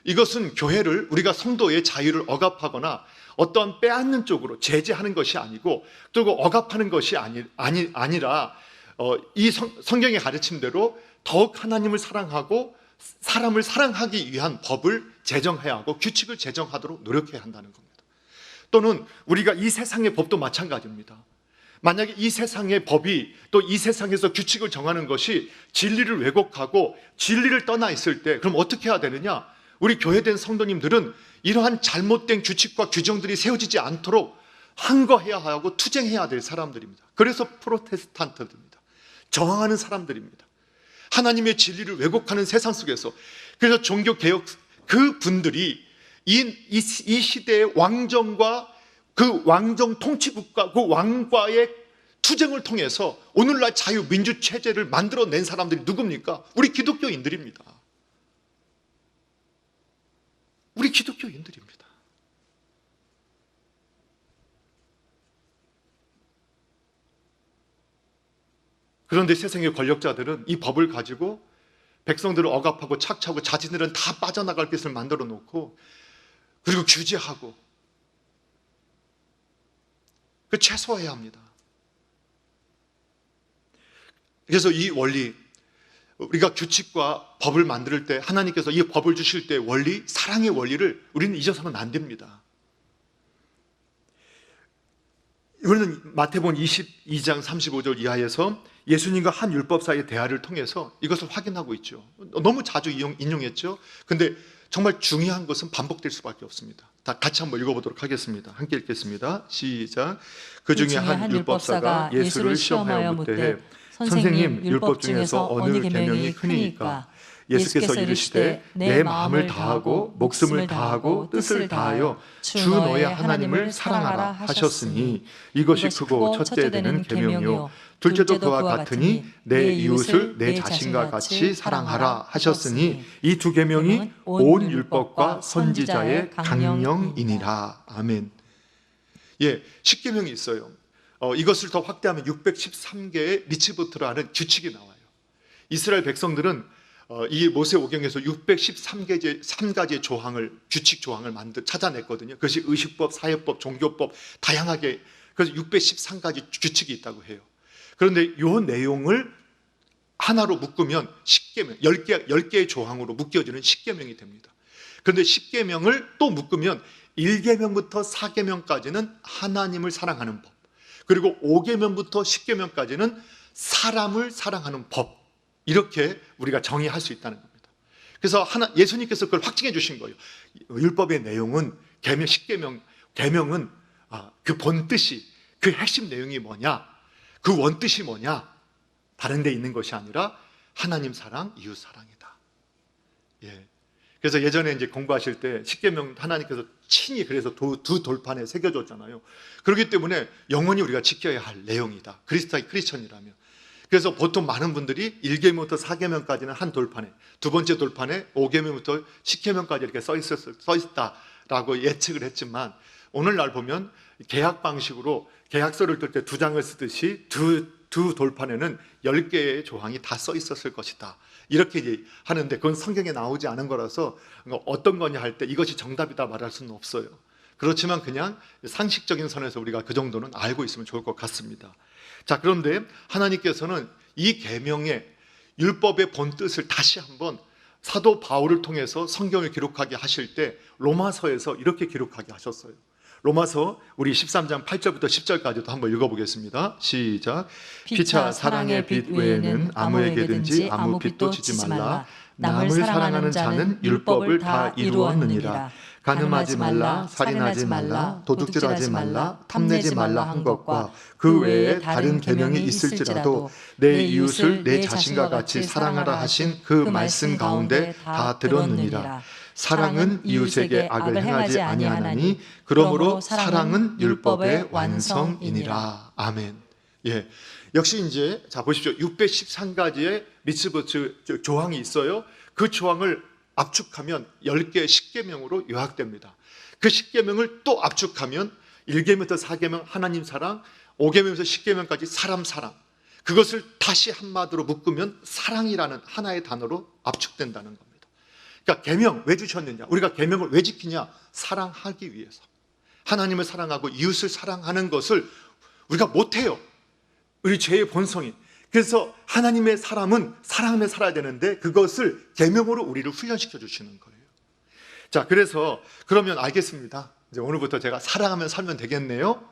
이것은 교회를, 우리가 성도의 자유를 억압하거나 어떤 빼앗는 쪽으로 제재하는 것이 아니고, 그리고 억압하는 것이 아니라 이 성경의 가르침대로 더욱 하나님을 사랑하고 사람을 사랑하기 위한 법을 제정해야 하고 규칙을 제정하도록 노력해야 한다는 겁니다. 또는 우리가 이 세상의 법도 마찬가지입니다. 만약에 이 세상의 법이 또 이 세상에서 규칙을 정하는 것이 진리를 왜곡하고 진리를 떠나 있을 때 그럼 어떻게 해야 되느냐? 우리 교회된 성도님들은 이러한 잘못된 규칙과 규정들이 세워지지 않도록 항거해야 하고 투쟁해야 될 사람들입니다. 그래서 프로테스탄트들입니다. 저항하는 사람들입니다. 하나님의 진리를 왜곡하는 세상 속에서. 그래서 종교개혁 그 분들이 이 시대의 왕정과 그 왕정 통치국가, 그 왕과의 투쟁을 통해서 오늘날 자유민주 체제를 만들어낸 사람들이 누굽니까? 우리 기독교인들입니다. 우리 기독교인들입니다. 그런데 세상의 권력자들은 이 법을 가지고 백성들을 억압하고 착취하고 자신들은 다 빠져나갈 것을 만들어 놓고, 그리고 규제하고, 그 최소화해야 합니다. 그래서 이 원리, 우리가 규칙과 법을 만들 때 하나님께서 이 법을 주실 때 원리, 사랑의 원리를 우리는 잊어서는 안 됩니다. 우리는 마태복음 22장 35절 이하에서 예수님과 한 율법사의 대화를 통해서 이것을 확인하고 있죠. 너무 자주 인용했죠. 근데 정말 중요한 것은 반복될 수밖에 없습니다. 다 같이 한번 읽어보도록 하겠습니다. 함께 읽겠습니다. 시작. 그 중에 한 율법사가 예수를 시험하여 묻되 선생님, 율법 중에서 어느 계명이 크니까? 예수께서 이르시되 내 마음을 다하고 목숨을 다하고 뜻을 다하여 주 너의 하나님을 사랑하라 하셨으니 이것이 크고 첫째 되는 계명이요 둘째도 그와 같으니 내 이웃을 내 자신과 같이 사랑하라 하셨으니 이 두 계명이 온 율법과 선지자의 강령이니라. 아멘. 예, 10계명이 있어요. 이것을 더 확대하면 613개의 미츠보트라는 규칙이 나와요. 이스라엘 백성들은 이 모세오경에서 613가지의 조항을, 규칙 조항을 찾아냈거든요. 그것이 의식법, 사회법, 종교법 다양하게, 그래서 613가지 규칙이 있다고 해요. 그런데 이 내용을 하나로 묶으면 10계명, 10개의 조항으로 묶여지는 10계명이 됩니다. 그런데 10계명을 또 묶으면 1계명부터 4계명까지는 하나님을 사랑하는 법, 그리고 5계명부터 10계명까지는 사람을 사랑하는 법, 이렇게 우리가 정의할 수 있다는 겁니다. 그래서 예수님께서 그걸 확증해 주신 거예요. 율법의 내용은 10계명, 계명은 그 본뜻이, 그 핵심 내용이 뭐냐, 그 원뜻이 뭐냐, 다른 데 있는 것이 아니라 하나님 사랑, 이웃 사랑이다. 예. 그래서 예전에 이제 공부하실 때 10계명 하나님께서 친히 그래서 두 돌판에 새겨줬잖아요. 그렇기 때문에 영원히 우리가 지켜야 할 내용이다. 크리스천이라면. 그래서 보통 많은 분들이 1계명부터 4계명까지는 한 돌판에, 두 번째 돌판에 5계명부터 10계명까지 이렇게 써 있다라고 예측을 했지만, 오늘날 보면 계약 방식으로 계약서를 뜰 때 2장을 쓰듯이 두 돌판에는 10개의 조항이 다 써 있었을 것이다, 이렇게 하는데, 그건 성경에 나오지 않은 거라서 어떤 거냐 할 때 이것이 정답이다 말할 수는 없어요. 그렇지만 그냥 상식적인 선에서 우리가 그 정도는 알고 있으면 좋을 것 같습니다. 자, 그런데 하나님께서는 이 계명의 율법의 본뜻을 다시 한번 사도 바울을 통해서 성경을 기록하게 하실 때 로마서에서 이렇게 기록하게 하셨어요. 로마서 우리 13장 8절부터 10절까지도 한번 읽어보겠습니다. 시작. 피차 사랑의 빛 외에는 아무에게든지 아무 빚도 지지 말라. 남을 사랑하는 자는 율법을 다 이루었느니라. 간음하지 말라, 살인하지 말라, 도둑질하지 말라, 탐내지 말라 한 것과 그 외에 다른 계명이 있을지라도 내 이웃을 내 자신과 같이 사랑하라 하신 그 말씀 가운데 다 들었느니라. 사랑은 이웃에게 악을 행하지 아니하나니 그러므로 사랑은 율법의 완성이니라. 아멘. 예. 역시 이제 자 보십시오. 613가지의 미츠보트 조항이 있어요. 그 조항을 압축하면 10개 10계명으로 요약됩니다. 그 10계명을 또 압축하면 1계명부터 4계명 하나님 사랑, 5계명에서 10계명까지 사람 사랑, 그것을 다시 한마디로 묶으면 사랑이라는 하나의 단어로 압축된다는 겁니다. 그러니까 계명 왜 주셨느냐, 우리가 계명을 왜 지키냐, 사랑하기 위해서. 하나님을 사랑하고 이웃을 사랑하는 것을 우리가 못해요, 우리 죄의 본성이. 그래서 하나님의 사람은 사랑하며 살아야 되는데 그것을 계명으로 우리를 훈련시켜 주시는 거예요. 자, 그래서 그러면 알겠습니다. 이제 오늘부터 제가 사랑하며 살면 되겠네요.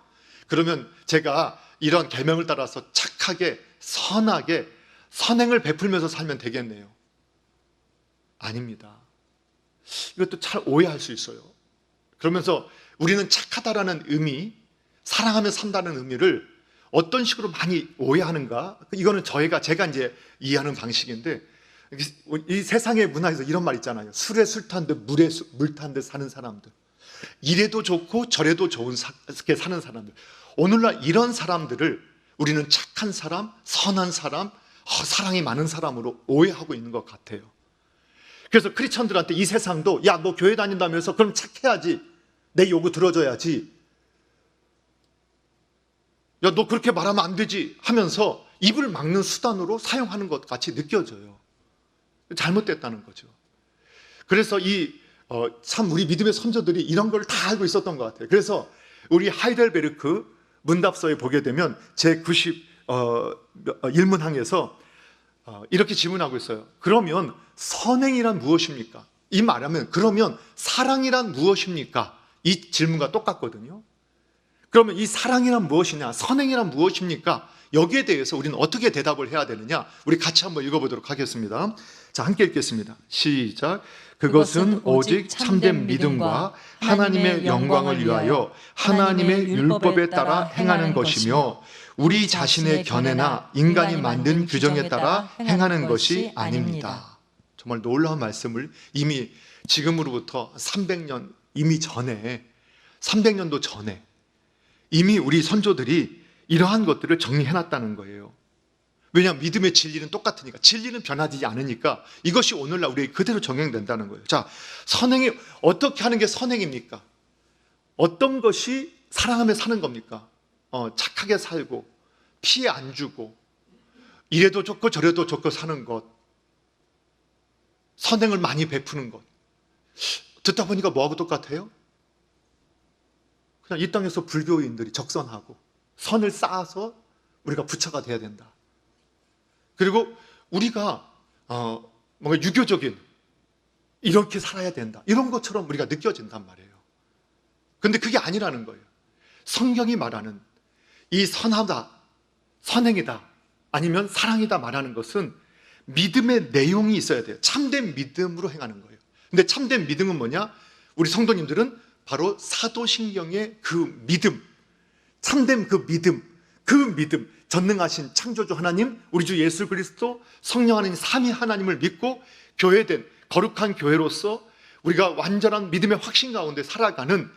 그러면 제가 이런 계명을 따라서 착하게 선하게 선행을 베풀면서 살면 되겠네요. 아닙니다. 이것도 잘 오해할 수 있어요. 그러면서 우리는 착하다라는 의미, 사랑하며 산다는 의미를 어떤 식으로 많이 오해하는가? 이거는 제가 이제 이해하는 방식인데, 이 세상의 문화에서 이런 말 있잖아요. 술에 술 탄 듯 물에 물 탄 듯 사는 사람들, 이래도 좋고 저래도 좋은 사는 사람들. 오늘날 이런 사람들을 우리는 착한 사람, 선한 사람, 사랑이 많은 사람으로 오해하고 있는 것 같아요. 그래서 크리스천들한테 이 세상도 야, 너 교회 다닌다면서 그럼 착해야지, 내 요구 들어줘야지, 야, 너 그렇게 말하면 안 되지 하면서 입을 막는 수단으로 사용하는 것 같이 느껴져요. 잘못됐다는 거죠. 그래서 참 우리 믿음의 선조들이 이런 걸 다 알고 있었던 것 같아요. 그래서 우리 하이델베르크 문답서에 보게 되면 제91문항에서 이렇게 질문하고 있어요. 그러면 선행이란 무엇입니까? 이 말하면 그러면 사랑이란 무엇입니까? 이 질문과 똑같거든요. 그러면 이 사랑이란 무엇이냐, 선행이란 무엇입니까? 여기에 대해서 우리는 어떻게 대답을 해야 되느냐, 우리 같이 한번 읽어보도록 하겠습니다. 자, 함께 읽겠습니다. 시작. 그것은 오직 참된 믿음과 하나님의 영광을 위하여 하나님의 율법에 따라 행하는 것이며 우리 자신의 견해나 인간이 만든 규정에 따라 행하는 것이 아닙니다. 정말 놀라운 말씀을 이미 지금으로부터 300년 이미 전에, 300년도 전에 이미 우리 선조들이 이러한 것들을 정리해놨다는 거예요. 왜냐하면 믿음의 진리는 똑같으니까, 진리는 변하지 않으니까 이것이 오늘날 우리에게 그대로 적용된다는 거예요. 자, 선행이 어떻게 하는 게 선행입니까? 어떤 것이 사랑하며 사는 겁니까? 착하게 살고 피해 안 주고 이래도 좋고 저래도 좋고 사는 것, 선행을 많이 베푸는 것. 듣다 보니까 뭐하고 똑같아요? 그냥 이 땅에서 불교인들이 적선하고 선을 쌓아서 우리가 부처가 돼야 된다. 그리고 우리가 뭔가 유교적인 이렇게 살아야 된다, 이런 것처럼 우리가 느껴진단 말이에요. 근데 그게 아니라는 거예요. 성경이 말하는 이 선하다, 선행이다, 아니면 사랑이다 말하는 것은 믿음의 내용이 있어야 돼요. 참된 믿음으로 행하는 거예요. 근데 참된 믿음은 뭐냐? 우리 성도님들은 바로 사도신경의 그 믿음, 참된 그 믿음, 전능하신 창조주 하나님, 우리 주 예수 그리스도, 성령 하나님, 삼위 하나님을 믿고 교회된 거룩한 교회로서 우리가 완전한 믿음의 확신 가운데 살아가는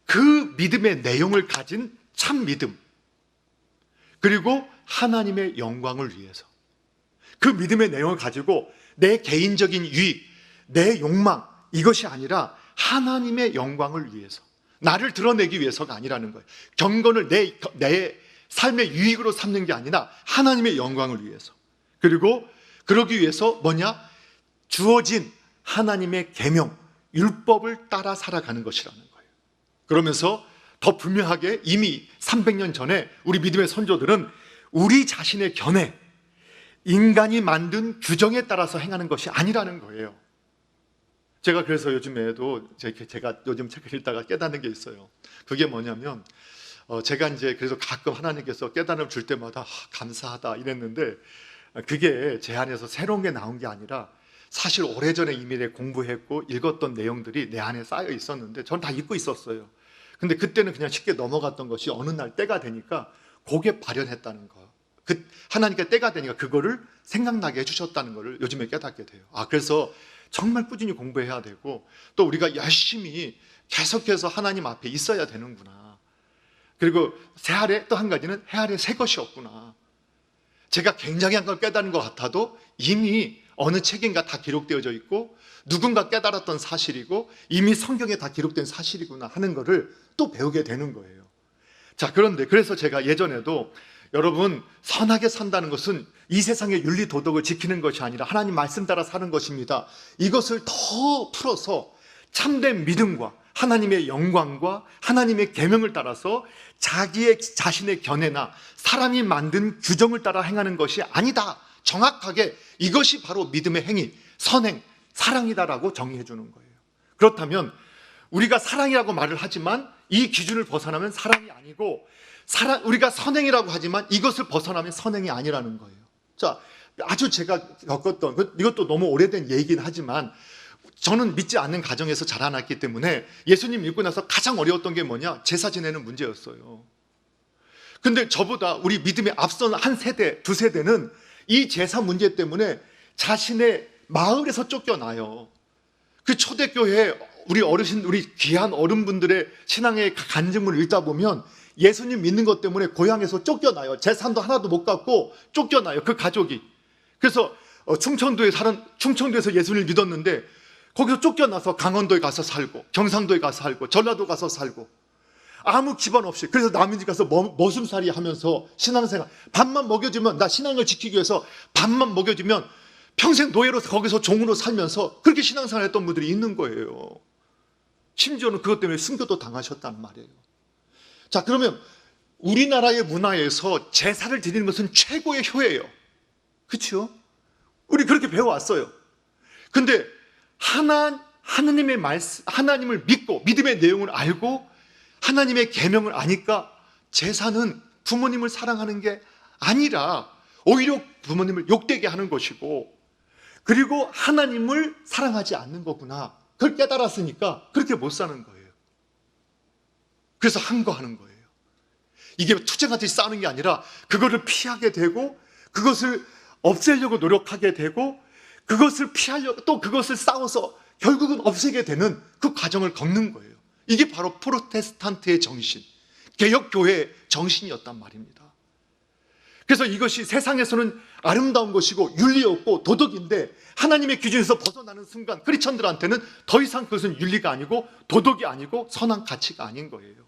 그 믿음의 내용을 가진 참 믿음, 그리고 하나님의 영광을 위해서 그 믿음의 내용을 가지고 내 개인적인 유익, 내 욕망, 이것이 아니라 하나님의 영광을 위해서, 나를 드러내기 위해서가 아니라는 거예요. 경건을 내 삶의 유익으로 삼는 게 아니라 하나님의 영광을 위해서, 그리고 그러기 위해서 뭐냐? 주어진 하나님의 계명, 율법을 따라 살아가는 것이라는 거예요. 그러면서 더 분명하게 이미 300년 전에 우리 믿음의 선조들은 우리 자신의 견해, 인간이 만든 규정에 따라서 행하는 것이 아니라는 거예요. 제가 그래서 요즘에도 제가 요즘 책을 읽다가 깨닫는 게 있어요. 그게 뭐냐면 제가 이제 그래서 가끔 하나님께서 깨달음을 줄 때마다 감사하다 이랬는데, 그게 제 안에서 새로운 게 나온 게 아니라 사실 오래전에 이미 공부했고 읽었던 내용들이 내 안에 쌓여 있었는데 전 다 잊고 있었어요. 근데 그때는 그냥 쉽게 넘어갔던 것이 어느 날 때가 되니까 그게 발현했다는 거. 하나님께 때가 되니까 그거를 생각나게 해주셨다는 것을 요즘에 깨닫게 돼요. 그래서 정말 꾸준히 공부해야 되고, 또 우리가 열심히 계속해서 하나님 앞에 있어야 되는구나. 그리고 새 아래 또 한 가지는 해 아래 새 것이 없구나. 제가 굉장히 한 걸 깨달은 것 같아도 이미 어느 책인가 다 기록되어져 있고 누군가 깨달았던 사실이고 이미 성경에 다 기록된 사실이구나 하는 것을 또 배우게 되는 거예요. 자, 그런데 그래서 제가 예전에도 여러분, 선하게 산다는 것은 이 세상의 윤리 도덕을 지키는 것이 아니라 하나님 말씀 따라 사는 것입니다. 이것을 더 풀어서 참된 믿음과 하나님의 영광과 하나님의 계명을 따라서 자신의 견해나 사람이 만든 규정을 따라 행하는 것이 아니다, 정확하게 이것이 바로 믿음의 행위, 선행, 사랑이다라고 정의해 주는 거예요. 그렇다면 우리가 사랑이라고 말을 하지만 이 기준을 벗어나면 사랑이 아니고, 우리가 선행이라고 하지만 이것을 벗어나면 선행이 아니라는 거예요. 자, 아주 제가 겪었던, 이것도 너무 오래된 얘기긴 하지만 저는 믿지 않는 가정에서 자라났기 때문에 예수님 믿고 나서 가장 어려웠던 게 뭐냐? 제사 지내는 문제였어요. 근데 저보다 우리 믿음에 앞선 한 세대, 두 세대는 이 제사 문제 때문에 자신의 마을에서 쫓겨나요. 그 초대교회 우리 어르신, 우리 귀한 어른분들의 신앙의 간증문을 읽다 보면 예수님 믿는 것 때문에 고향에서 쫓겨나요. 재산도 하나도 못 갖고 쫓겨나요, 그 가족이. 그래서 충청도에서 예수님을 믿었는데 거기서 쫓겨나서 강원도에 가서 살고, 경상도에 가서 살고, 전라도 가서 살고, 아무 기반 없이. 그래서 남의 집 가서 머슴살이 하면서 신앙생활, 밥만 먹여주면, 나 신앙을 지키기 위해서 밥만 먹여주면 평생 노예로 거기서 종으로 살면서 그렇게 신앙생활 했던 분들이 있는 거예요. 심지어는 그것 때문에 순교도 당하셨단 말이에요. 자, 그러면 우리나라의 문화에서 제사를 드리는 것은 최고의 효예요. 그렇죠? 우리 그렇게 배워왔어요. 근데 하나님의 말씀, 하나님을 믿고 믿음의 내용을 알고 하나님의 계명을 아니까 제사는 부모님을 사랑하는 게 아니라 오히려 부모님을 욕되게 하는 것이고, 그리고 하나님을 사랑하지 않는 거구나, 그걸 깨달았으니까 그렇게 못 사는 거예요. 그래서 항거하는 거예요. 이게 투쟁하듯이 싸우는 게 아니라 그거를 피하게 되고, 그것을 없애려고 노력하게 되고, 그것을 피하려고 또 그것을 싸워서 결국은 없애게 되는 그 과정을 겪는 거예요. 이게 바로 프로테스탄트의 정신, 개혁교회의 정신이었단 말입니다. 그래서 이것이 세상에서는 아름다운 것이고 윤리 없고 도덕인데 하나님의 기준에서 벗어나는 순간 크리스천들한테는 더 이상 그것은 윤리가 아니고 도덕이 아니고 선한 가치가 아닌 거예요.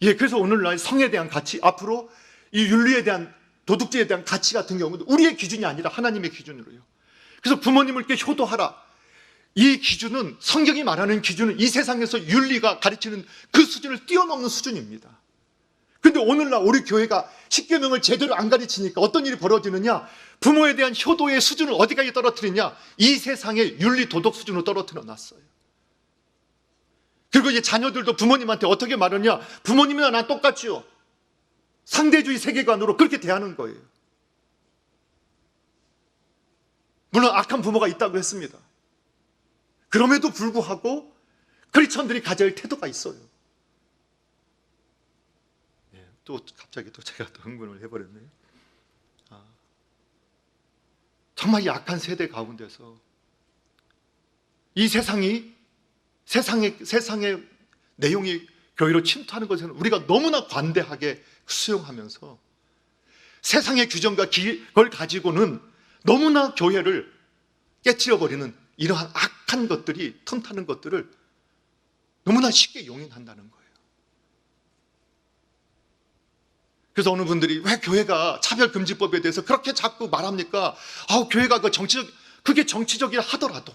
예, 그래서 오늘날 성에 대한 가치, 앞으로 이 윤리에 대한 도덕주의에 대한 가치 같은 경우도 우리의 기준이 아니라 하나님의 기준으로요. 그래서 부모님을 이렇게 효도하라. 이 기준은, 성경이 말하는 기준은 이 세상에서 윤리가 가르치는 그 수준을 뛰어넘는 수준입니다. 근데 오늘날 우리 교회가 십계명을 제대로 안 가르치니까 어떤 일이 벌어지느냐? 부모에 대한 효도의 수준을 어디까지 떨어뜨리냐? 이 세상의 윤리 도덕 수준으로 떨어뜨려 놨어요. 그리고 이제 자녀들도 부모님한테 어떻게 말하냐? 부모님이나 난 똑같지요. 상대주의 세계관으로 그렇게 대하는 거예요. 물론 악한 부모가 있다고 했습니다. 그럼에도 불구하고 크리스천들이 가져야 할 태도가 있어요. 또 갑자기 또 제가 또 흥분을 해버렸네요. 정말 이 악한 세대 가운데서 이 세상의 내용이 교회로 침투하는 것에는 우리가 너무나 관대하게 수용하면서 세상의 규정과 그걸 가지고는 너무나 교회를 깨트려버리는 이러한 악한 것들이 틈타는 것들을 너무나 쉽게 용인한다는 거예요. 그래서 어느 분들이 왜 교회가 차별금지법에 대해서 그렇게 자꾸 말합니까? 교회가 그게 정치적이라 하더라도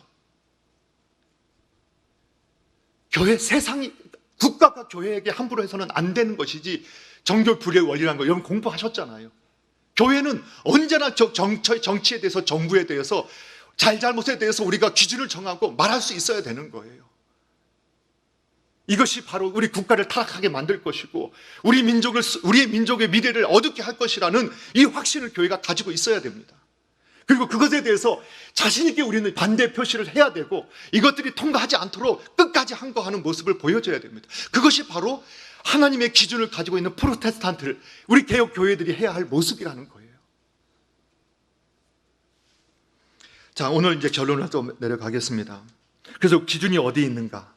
세상이 국가가 교회에게 함부로 해서는 안 되는 것이지 정교 불의 원리라는 거 여러분 공부하셨잖아요. 교회는 언제나 정치에 대해서 정부에 대해서 잘잘못에 대해서 우리가 기준을 정하고 말할 수 있어야 되는 거예요. 이것이 바로 우리 국가를 타락하게 만들 것이고 우리의 민족의 미래를 어둡게 할 것이라는 이 확신을 교회가 가지고 있어야 됩니다. 그리고 그것에 대해서 자신 있게 우리는 반대 표시를 해야 되고 이것들이 통과하지 않도록 끝까지 항거하는 모습을 보여줘야 됩니다. 그것이 바로 하나님의 기준을 가지고 있는 프로테스탄트, 우리 개혁 교회들이 해야 할 모습이라는 거예요. 자, 오늘 이제 결론을 좀 내려가겠습니다. 그래서 기준이 어디에 있는가?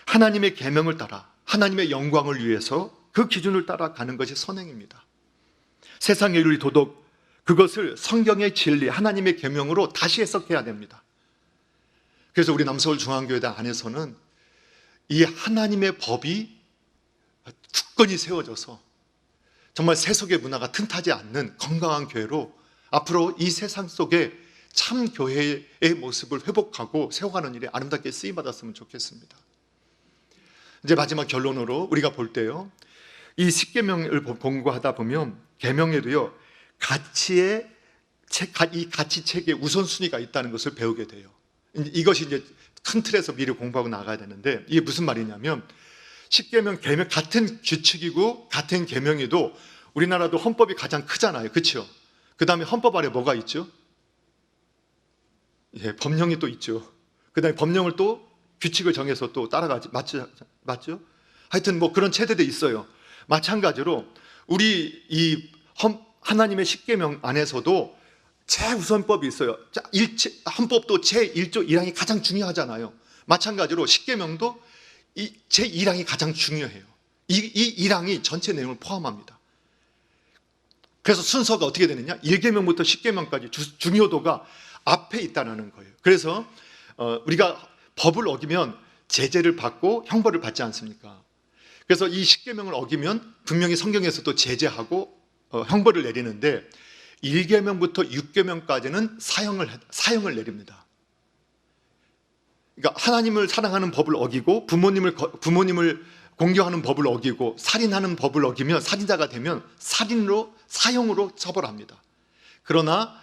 하나님의 계명을 따라 하나님의 영광을 위해서 그 기준을 따라가는 것이 선행입니다. 세상의 윤리 도덕, 그것을 성경의 진리, 하나님의 계명으로 다시 해석해야 됩니다. 그래서 우리 남서울중앙교회당 안에서는 이 하나님의 법이 굳건히 세워져서 정말 세속의 문화가 틈타지 않는 건강한 교회로 앞으로 이 세상 속에 참 교회의 모습을 회복하고 세워가는 일에 아름답게 쓰임받았으면 좋겠습니다. 이제 마지막 결론으로 우리가 볼 때요, 이 십계명을 공부하다 보면 계명에도요 이 가치 체계에 우선순위가 있다는 것을 배우게 돼요. 이것이 이제 큰 틀에서 미리 공부하고 나가야 되는데 이게 무슨 말이냐면 십계명 계명 같은 규칙이고 같은 계명에도 우리나라도 헌법이 가장 크잖아요, 그렇죠? 그 다음에 헌법 아래 뭐가 있죠? 예, 법령이 또 있죠. 그 다음에 법령을 또 규칙을 정해서 또 따라가지 맞죠? 하여튼 뭐 그런 체제도 있어요. 마찬가지로 우리 이 하나님의 십계명 안에서도 최우선법이 있어요. 헌법도 제1조 1항이 가장 중요하잖아요. 마찬가지로 십계명도 이 제1항이 가장 중요해요. 이 1항이 전체 내용을 포함합니다. 그래서 순서가 어떻게 되느냐? 1계명부터 10계명까지 중요도가 앞에 있다는 거예요. 그래서 우리가 법을 어기면 제재를 받고 형벌을 받지 않습니까? 그래서 이 10계명을 어기면 분명히 성경에서도 제재하고 형벌을 내리는데 1계명부터 6계명까지는 사형을 내립니다. 그러니까 하나님을 사랑하는 법을 어기고 부모님을 공경하는 법을 어기고 살인하는 법을 어기면 살인자가 되면 사형으로 처벌합니다. 그러나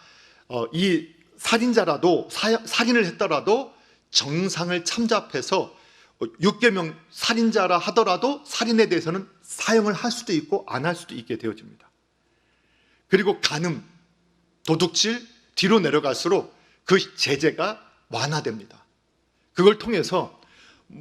이 살인자라도 살인을 했더라도 정상을 참작해서 6계명 살인자라 하더라도 살인에 대해서는 사형을 할 수도 있고 안 할 수도 있게 되어집니다. 그리고 간음, 도둑질 뒤로 내려갈수록 그 제재가 완화됩니다. 그걸 통해서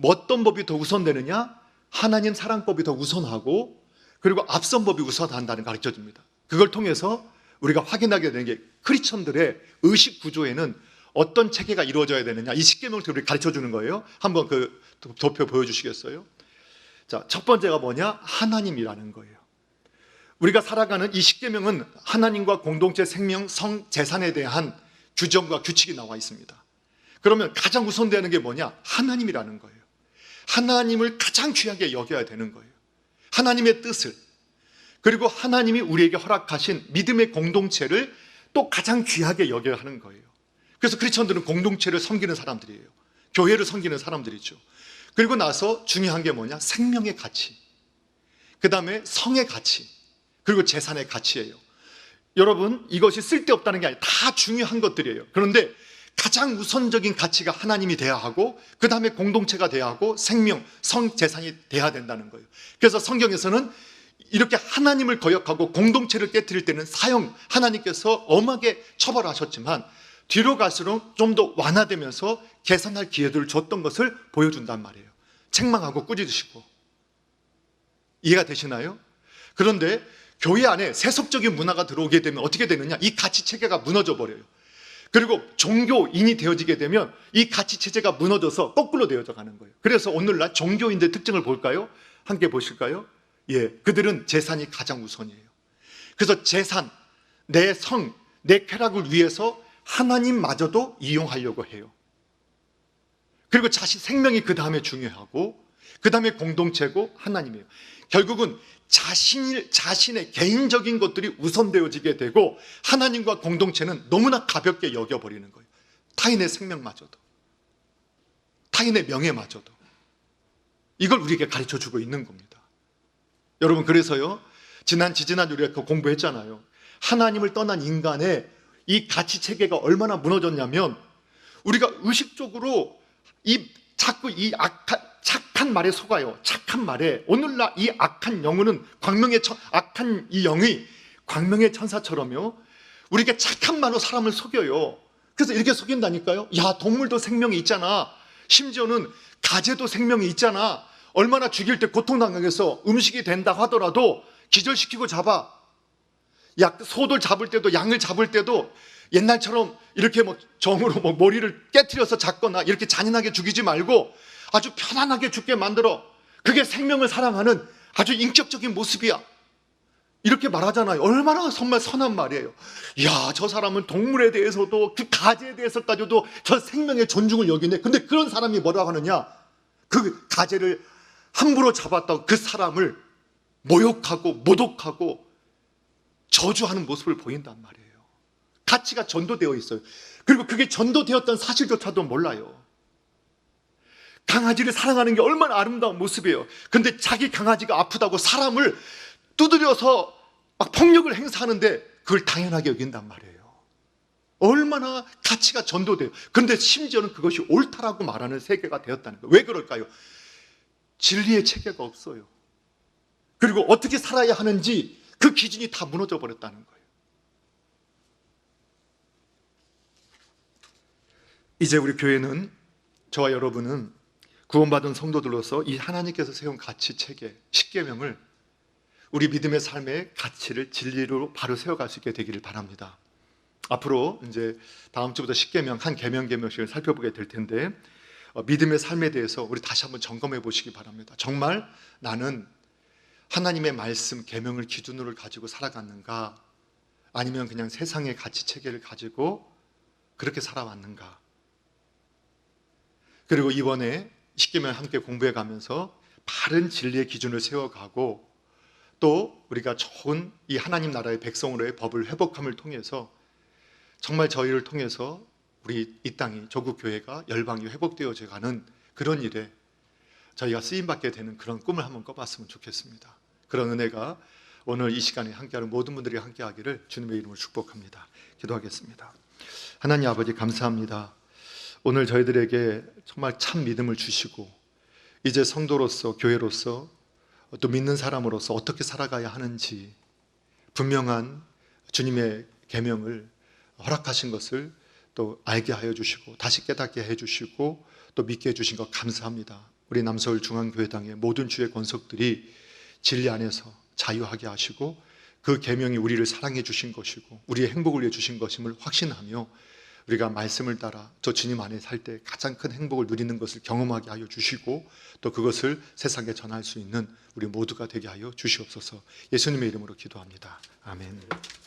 어떤 법이 더 우선되느냐? 하나님 사랑법이 더 우선하고 그리고 앞선 법이 우선한다는 걸 가르쳐줍니다. 그걸 통해서 우리가 확인하게 되는 게 크리스천들의 의식 구조에는 어떤 체계가 이루어져야 되느냐, 이 십계명을 우리 가르쳐주는 거예요. 한번 그 도표 보여주시겠어요? 자, 첫 번째가 뭐냐? 하나님이라는 거예요. 우리가 살아가는 이 십계명은 하나님과 공동체 생명, 성, 재산에 대한 규정과 규칙이 나와 있습니다. 그러면 가장 우선되는 게 뭐냐? 하나님이라는 거예요. 하나님을 가장 귀하게 여겨야 되는 거예요. 하나님의 뜻을, 그리고 하나님이 우리에게 허락하신 믿음의 공동체를 또 가장 귀하게 여겨야 하는 거예요. 그래서 크리스천들은 공동체를 섬기는 사람들이에요. 교회를 섬기는 사람들이죠. 그리고 나서 중요한 게 뭐냐? 생명의 가치, 그 다음에 성의 가치, 그리고 재산의 가치예요. 여러분, 이것이 쓸데없다는 게 아니라 다 중요한 것들이에요. 그런데 가장 우선적인 가치가 하나님이 돼야 하고, 그 다음에 공동체가 돼야 하고, 생명, 성, 재산이 돼야 된다는 거예요. 그래서 성경에서는 이렇게 하나님을 거역하고 공동체를 깨트릴 때는 사형, 하나님께서 엄하게 처벌하셨지만 뒤로 갈수록 좀 더 완화되면서 개선할 기회들을 줬던 것을 보여준단 말이에요. 책망하고 꾸짖으시고. 이해가 되시나요? 그런데 교회 안에 세속적인 문화가 들어오게 되면 어떻게 되느냐? 이 가치 체계가 무너져 버려요. 그리고 종교인이 되어지게 되면 이 가치 체제가 무너져서 거꾸로 되어져 가는 거예요. 그래서 오늘날 종교인들 특징을 볼까요? 함께 보실까요? 예, 그들은 재산이 가장 우선이에요. 그래서 재산, 내 성, 내 쾌락을 위해서 하나님마저도 이용하려고 해요. 그리고 자신 생명이 그 다음에 중요하고, 그 다음에 공동체고 하나님이에요. 결국은 자신의 개인적인 것들이 우선되어지게 되고, 하나님과 공동체는 너무나 가볍게 여겨버리는 거예요. 타인의 생명마저도, 타인의 명예마저도. 이걸 우리에게 가르쳐주고 있는 겁니다. 여러분, 그래서요, 지지난 우리가 공부했잖아요. 하나님을 떠난 인간의 이 가치 체계가 얼마나 무너졌냐면, 우리가 의식적으로 자꾸 이 착한 말에 속아요. 착한 말에. 오늘날 이 악한 영혼은 악한 이 영이 광명의 천사처럼요, 우리가 착한 말로 사람을 속여요. 그래서 이렇게 속인다니까요. 야, 동물도 생명이 있잖아. 심지어는 가재도 생명이 있잖아. 얼마나 죽일 때 고통당하겠어. 음식이 된다 하더라도 기절시키고 잡아. 소들 잡을 때도, 양을 잡을 때도 옛날처럼 이렇게 정으로 머리를 깨트려서 잡거나 이렇게 잔인하게 죽이지 말고 아주 편안하게 죽게 만들어. 그게 생명을 사랑하는 아주 인격적인 모습이야. 이렇게 말하잖아요. 얼마나 정말 선한 말이에요. 야, 저 사람은 동물에 대해서도, 그 가재에 대해서까지도 저 생명의 존중을 여기네. 근데 그런 사람이 뭐라고 하느냐? 그 가재를 함부로 잡았다고 그 사람을 모욕하고 모독하고 저주하는 모습을 보인단 말이에요. 가치가 전도되어 있어요. 그리고 그게 전도되었던 사실조차도 몰라요. 강아지를 사랑하는 게 얼마나 아름다운 모습이에요. 근데 자기 강아지가 아프다고 사람을 두드려서 막 폭력을 행사하는데 그걸 당연하게 여긴단 말이에요. 얼마나 가치가 전도돼요. 그런데 심지어는 그것이 옳다라고 말하는 세계가 되었다는 거예요. 왜 그럴까요? 진리의 체계가 없어요. 그리고 어떻게 살아야 하는지 그 기준이 다 무너져 버렸다는 거예요. 이제 우리 교회는, 저와 여러분은 구원받은 성도들로서 이 하나님께서 세운 가치 체계, 십계명을 우리 믿음의 삶의 가치를 진리로 바로 세워갈 수 있게 되기를 바랍니다. 앞으로 이제 다음 주부터 십계명 한 계명씩을 살펴보게 될 텐데, 믿음의 삶에 대해서 우리 다시 한번 점검해 보시기 바랍니다. 정말 나는 하나님의 말씀, 계명을 기준으로 가지고 살아갔는가? 아니면 그냥 세상의 가치 체계를 가지고 그렇게 살아왔는가? 그리고 이번에 십계명 함께 공부해 가면서 바른 진리의 기준을 세워가고, 또 우리가 좋은 이 하나님 나라의 백성으로의 법을 회복함을 통해서 정말 저희를 통해서 우리 이 땅이, 조국 교회가 열방이 회복되어져 가는 그런 일에 저희가 쓰임받게 되는 그런 꿈을 한번 꿔봤으면 좋겠습니다. 그런 은혜가 오늘 이 시간에 함께하는 모든 분들이 함께하기를 주님의 이름으로 축복합니다. 기도하겠습니다. 하나님 아버지, 감사합니다. 오늘 저희들에게 정말 참 믿음을 주시고, 이제 성도로서, 교회로서, 또 믿는 사람으로서 어떻게 살아가야 하는지 분명한 주님의 계명을 허락하신 것을 또 알게 하여 주시고, 다시 깨닫게 해 주시고, 또 믿게 해 주신 것 감사합니다. 우리 남서울 중앙교회당의 모든 주의 권속들이 진리 안에서 자유하게 하시고, 그 계명이 우리를 사랑해 주신 것이고 우리의 행복을 위해 주신 것임을 확신하며, 우리가 말씀을 따라 저 주님 안에 살 때 가장 큰 행복을 누리는 것을 경험하게 하여 주시고 또 그것을 세상에 전할 수 있는 우리 모두가 되게 하여 주시옵소서. 예수님의 이름으로 기도합니다. 아멘.